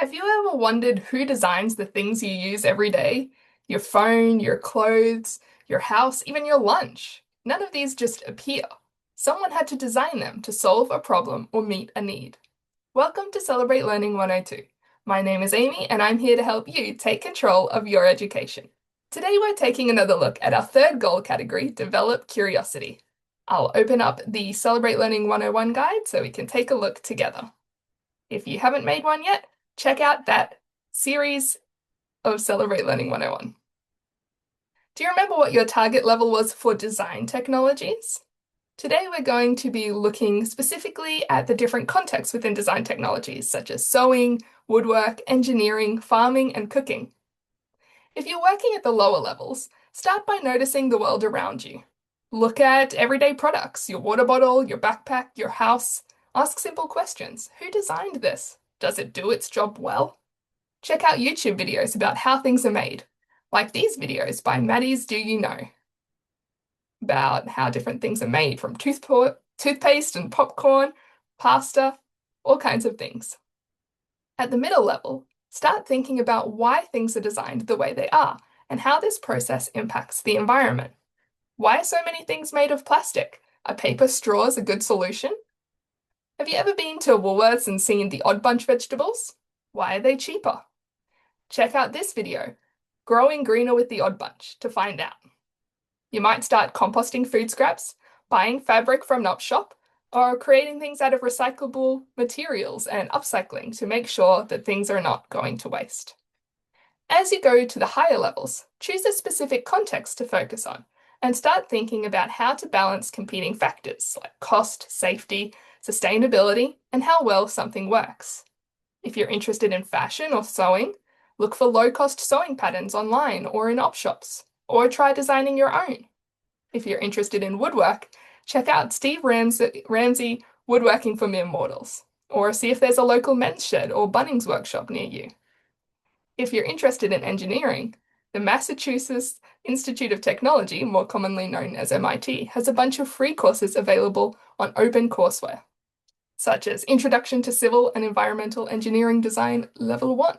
Have you ever wondered who designs the things you use every day? Your phone, your clothes, your house, even your lunch. None of these just appear. Someone had to design them to solve a problem or meet a need. Welcome to Celebrate Learning 102. My name is Amy, and I'm here to help you take control of your education. Today, we're taking another look at our third goal category, Develop Curiosity. I'll open up the Celebrate Learning 101 guide so we can take a look together. If you haven't made one yet, check out that series of Celebrate Learning 101. Do you remember what your target level was for design technologies? Today we're going to be looking specifically at the different contexts within design technologies, such as sewing, woodwork, engineering, farming, and cooking. If you're working at the lower levels, start by noticing the world around you. Look at everyday products, your water bottle, your backpack, your house. Ask simple questions. Who designed this? Does it do its job well? Check out YouTube videos about how things are made, like these videos by Maddie's Do You Know, about how different things are made from toothpaste and popcorn, pasta, all kinds of things. At the middle level, start thinking about why things are designed the way they are and how this process impacts the environment. Why are so many things made of plastic? Are paper straws a good solution? Have you ever been to Woolworths and seen the Odd Bunch vegetables? Why are they cheaper? Check out this video, Growing Greener with the Odd Bunch, to find out. You might start composting food scraps, buying fabric from an op shop, or creating things out of recyclable materials and upcycling to make sure that things are not going to waste. As you go to the higher levels, choose a specific context to focus on and start thinking about how to balance competing factors like cost, safety, sustainability, and how well something works. If you're interested in fashion or sewing, look for low-cost sewing patterns online or in op shops, or try designing your own. If you're interested in woodwork, check out Steve Ramsey Woodworking for Mere Mortals, or see if there's a local men's shed or Bunnings workshop near you. If you're interested in engineering, the Massachusetts Institute of Technology, more commonly known as MIT, has a bunch of free courses available on OpenCourseWare, such as Introduction to Civil and Environmental Engineering Design Level 1.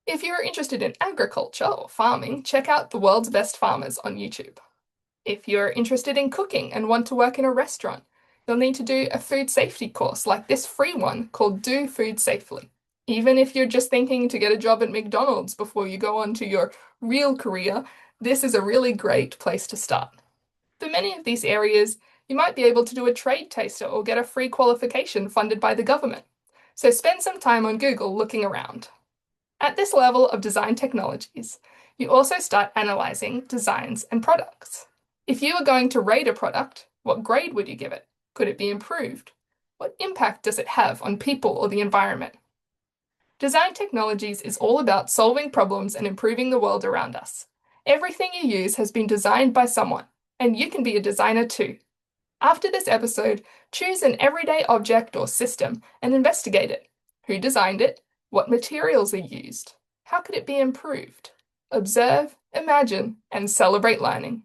If you're interested in agriculture or farming, check out The World's Best Farmers on YouTube. If you're interested in cooking and want to work in a restaurant, you'll need to do a food safety course like this free one called Do Food Safely. Even if you're just thinking to get a job at McDonald's before you go on to your real career, this is a really great place to start. For many of these areas, you might be able to do a trade taster or get a free qualification funded by the government. So spend some time on Google looking around. At this level of design technologies, you also start analyzing designs and products. If you were going to rate a product, what grade would you give it? Could it be improved? What impact does it have on people or the environment? Design technologies is all about solving problems and improving the world around us. Everything you use has been designed by someone, and you can be a designer too. After this episode, choose an everyday object or system and investigate it. Who designed it? What materials are used? How could it be improved? Observe, imagine, and celebrate learning.